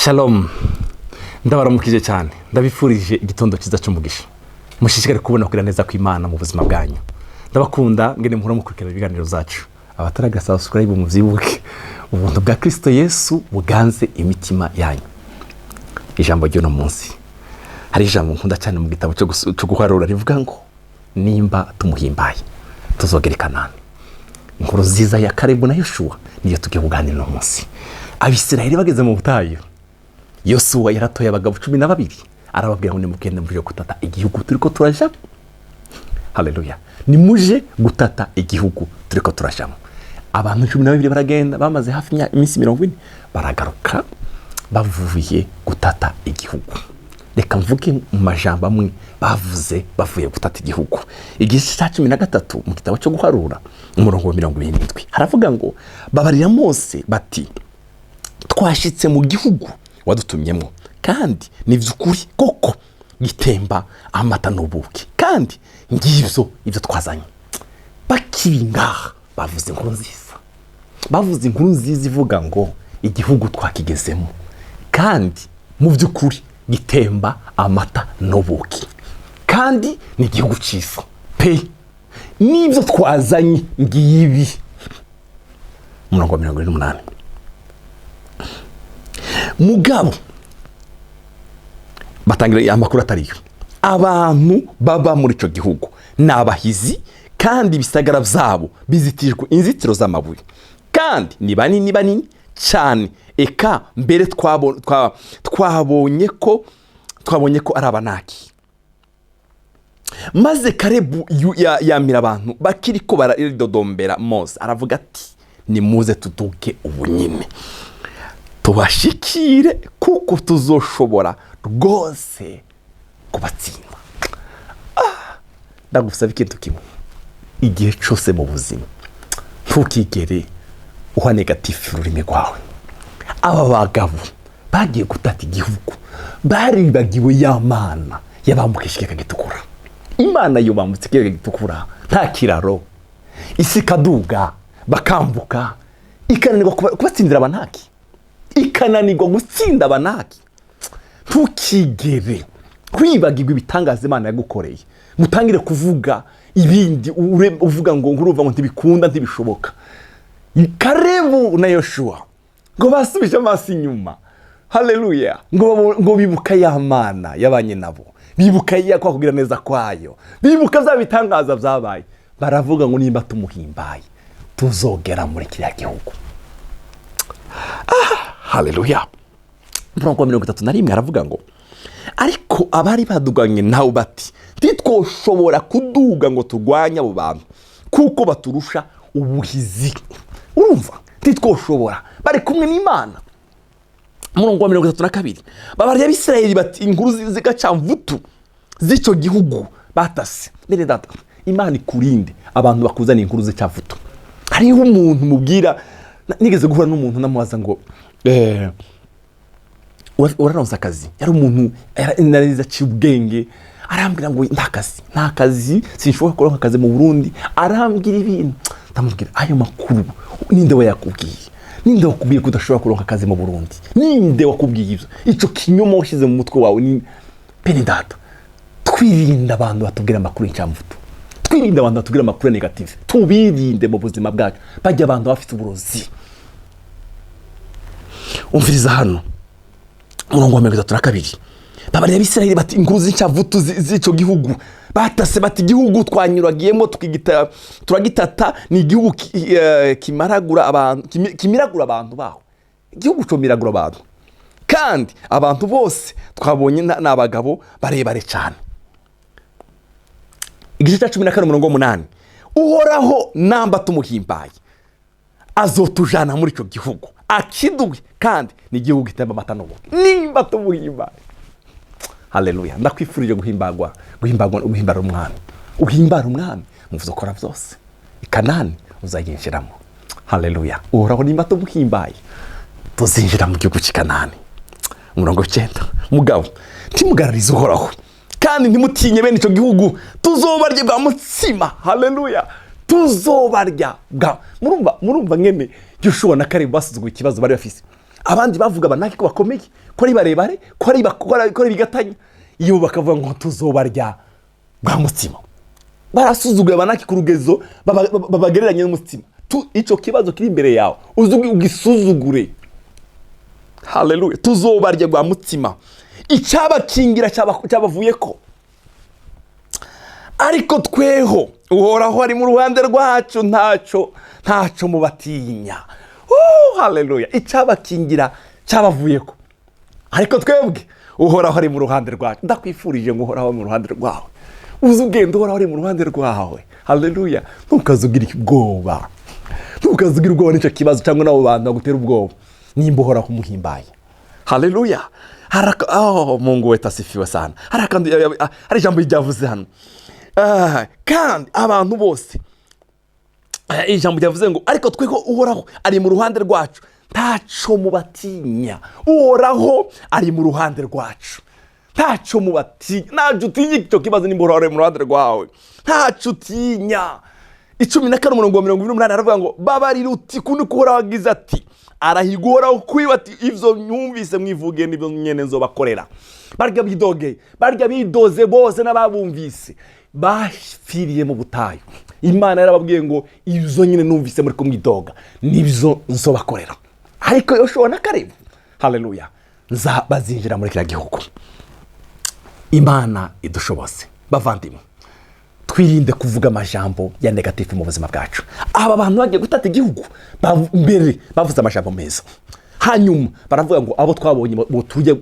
Shalom, ndabaramukije cyane, ndabifurije igitondo cyiza cy'umugisha. Mushishikare kubona kugira neza kw'Imana mu buzima bwanyu. Ndabakunda ngene muhora mukurikira ibiganiro zacu. Abataraga subscribe muvyibuke. Ubuntu bwa Kristo Yesu buganze imitima yanyu. Ijambo ryo no munsi. Hari ijambo nkunda cyane mu gitabo cyo guharura rivuga ngo nimba tumuhimbaye tuzogera Kanani. Inkuru nziza ya Kalebu na Yoshua niyo tugiye kuganira no munsi. Abisirayeli bageze mu butayu. Yosuwa yaratoye abagabo 12 arababwira ngo nimugende muje gutata igihugu turiko turajamo. Haleluya. Nimuje gutata igihugu turiko turajamo. Abantu 12 baragenda bamaze hafi iminsi 40 baragaruka bavuye gutata igihugu. Reka mvuge mu majambo amwe bavuze bavuye gutata igihugu. Igice cya 13 mu gitabo cyo guharura umurongo wa 27 haravuga ngo babarira Mose bati twashitse mu gihugu wadutumyemo kandi nivyukuri koko gitemba amata n'ubuki kandi ngivyo ivyo twazanye. Bakiringa bavuze inkuru nziza ivuga ngo igihugu twakigezemo kandi mu vyukuri gitemba amata n'ubuki kandi ni igihugu ciza pe nivyo twazanye ngibi. Umurongo wa 28 mugabo batangira amakuru atariyo. Abantu baba muri ico gihugu nabahizi kandi bisagara vyabo bizitijwe inzitiro z'amabuye kandi ni banini cyane eka mbere twabonye ko ari abanaki. Maze Kalebu yamira abantu bakiriko baradodombera Mose aravuga ati nimuze tuduke ubunyine tubashikire kuko tuzoshobora rwose kubatsinda. Ndagusaba ikintu kimwe, igihe cyose mu buzima ntukigere uha negatifu ururimi rwawe. Aba bagabo bagiye gutata igihugu baribagiwe ya mana yabambukishije kagitukura. Imana yo bambutse kagitukura nta kiraro, isi kaduga bakambuka ikananirwa kubatsindira abanaki, ikananirwa gutsinda abanaki. Ntukigere kwibagirwa ibitangaza Imana yagukoreye, mutangire kuvuga ibindi uvuga ngo nguruva ngo ntibikunda ntibishoboka. Kalebu na Yoshua ngo basubije amaso inyuma. Haleluya. Ngo bibuka ya mana yabanye nabo, bibuka yakwa kugira neza kwayo, bibuka za bitangaza byabaye. Baravuga ngo nimba tumuhimbaye tuzogera muri kiriya gihugu. Haleluya. Umurongo wa 31 aravuga ngo ariko abari baduganye nawe bati ntitwoshobora kuduga ngo turwanye abo bantu kuko baturusha ubuhizi. Urumva ntitwoshobora, bari kumwe n'Imana. Umurongo wa 32 babarya Abisirayeli bati inkuru zigacamvutu z'icyo gihugu batase. Bene data, Imana ikurinde abantu bakuzana inkuru z'icyavutu. Hariho umuntu mubwira, nigeze guhura n'umuntu namubaza ngo uraronsa akazi. Yari umuntu nariza cy'ubwenge, arambwira ngo nta kazi sinshobora kuronka akazi mu Burundi. Arambwira ibintu ndamubwira ayo makuru ninde we yakubwiye? Ninde wakubwiye ko udashobora kuronka akazi mu Burundi? Ninde wakubwiye ibyo? Ico kinyoma washize mu mutwe wawe ni pene data. Twirinda abantu batubwira amakuru y'icamvuto, twirinda abantu batubwira amakuru negative, tubirinde mu buzima bwacu. Bajya abantu bafite uburozi. Umviriza hano umurongo wa 32 babarya Abisirayeli bati inkuru z'icyavutu z'icyo gihugu batase bati igihugu twanyuragiyemo turagitata ni igihugu kimiragura abantu baho. Igihugu cyo miragura abantu kandi abantu bose twabonye n'abagabo barebare cyane. Igice cya 14 umurongo wa 8 uhoraho namba tumuhimbaye azotujana muri icyo gihugu akiduwe kandi ni igihugu gitemba amata n'ubuki nimba tumuhimbaye. Haleluya. Ndakwifurije guhimbara umwami. Uhimbara umwami muvuze ukora byose Kanani uzaginjiramo. Haleluya. Uhoraho nimba tumuhimbaye tuzinjira mu gihugu cy'Kanani. Umurongo 9 mugabo timugarariza uhoraho kandi ntimutinye bene icyo gihugu tuzobarye bwa mutsima. Haleluya. Tuzobarya bwa murumva ngene Yoshua na Kalebu basuzugwa ikibazo bari bafise. abandi bavuga abanaki ko bakomeye, ko ari barebare, ko ari bigatanya, iyo bakavuga ngo tuzobarya bwa mutsima. Barasuzuguye abanaki ku rugezo babagereranya n'umutsima. Icyo kibazo kiri imbere yawe ugisuzugure. Haleluya. Tuzobarya bwa mutsima, icyabakingira cyabavuye ko. Ariko tweho uhoraho ari mu ruhande rwacu, ntacyo mubatinya. Haleluya. Icyabakingira cyabavuye ko, ariko twebwe uhoraho ari mu ruhande rwacu. Ndakwifurije ngo uhoraho mu ruhande rwawe, uzi ugenda uhoraho ari mu ruhande rwawe. Haleluya. Ntukazugire ubwoba, ntukazugire ubwoba n'icyo kibazo cyangwa n'abo bantu bagutera ubwoba, nimba uhoraho umuhimbaye. Haleluya. Mungu wetu asifiwe sana. Hari ijambo ryavuze hano, kandi abantu bose, ijambo ryavuze ngo ariko tweko uhoraho ari mu ruhande rwacu, ntacyo mubatinya. Uhoraho ari mu ruhande rwacu, ntacyo mubatinya. Ntacyo utinya icyo kibazo, nimba uhoraho ari mu ruhande rwawe, ntacyo utinya. 14:28 aravuga ngo babarira uti kundi uhoraho agize ati, arahigora kwiba ati ivyo nyumvise mwivuge n'ibyo nyene nzobakorera. Barya bidoze bose n'ababumvise bafiriye mu butayu. Imana yarababwiye ngo ivyo nyene numvise muri kumwidoga nibyo nzobakorera. Ariko Yoshua na Kalebu, haleluya, bazinjira muri kiriya gihugu. Imana idushoboze. Bavandimwe, twirinde kuvuga amajambo ya negatifu mu buzima bwacu. Aba bantu bagiye gutata igihugu mbere bavuze amajambo meza, hanyuma baravuga ngo abo twabonye tujye.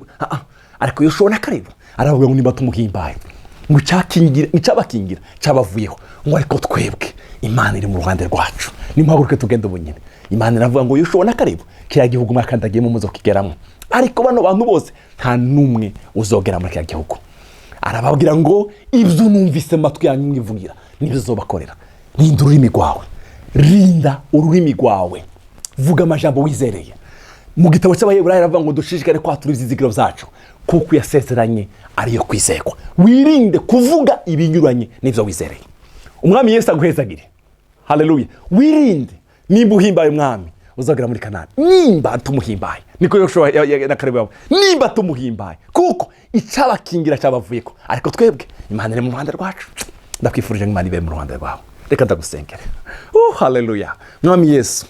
Ariko Yoshua na Kalebu aravuga ngo nimba tumuhimbaye, ngo icyabakingira cyabavuyeho, ngo ariko twebwe Imana iri mu ruhande rwacu, nimuhaguruke tugende ubunyine. Imana iravuga ngo Yoshua na Kalebu kiriya gihugu mwakandagiyemo muzokigeramo, ariko bano bantu bose nta n'umwe uzogera muri kiriya gihugu. Arababwira ngo ibyo numvise matwi yanyu mwivugira nibyo uzobakorera. Rinda ururimi rwawe, rinda ururimi rwawe, vuga amajambo wizereye. Mu gitabo cy'Abaheburayo aravuga ngo dushishikare kwatura ibyizigiro byacu, kuko yasezeranye ariyo kwizerwa. Wirinde kuvuga ibinyuranye n'ibyo wizereye. Umwami Yesu aguhezagire. Haleluya. Wirinde, nimba uhimbaye umwami uzagera muri Kanani, nimba tumuhimbaye. Niko Yoshua na Kalebu, nimba tumuhimbaye, kuko icyabakingira cyabavuye ko. Ariko twebwe Imana iri mu ruhande rwacu. Ndakwifurije ngo Imana ibe mu ruhande rwawe. Reka ndagusengere. Haleluya. Mwami Yesu,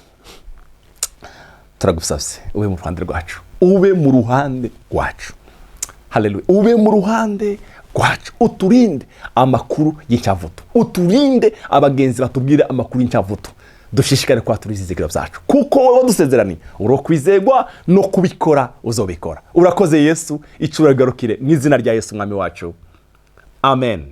turagusabye ube mu ruhande rwacu, ube mu ruhande rwacu. Haleluya. Ube mu ruhande rwacu, uturinde amakuru y'icyavuto, uturinde abagenzi batubwira amakuru y'icyavuto. Dushishikare kwatura ibyizigiro byacu, kuko wowe dusezerani uro kwizegwa no kubikora uzobikora. Urakoze Yesu, icura garukire mu izina rya Yesu mwami wacu. Amen.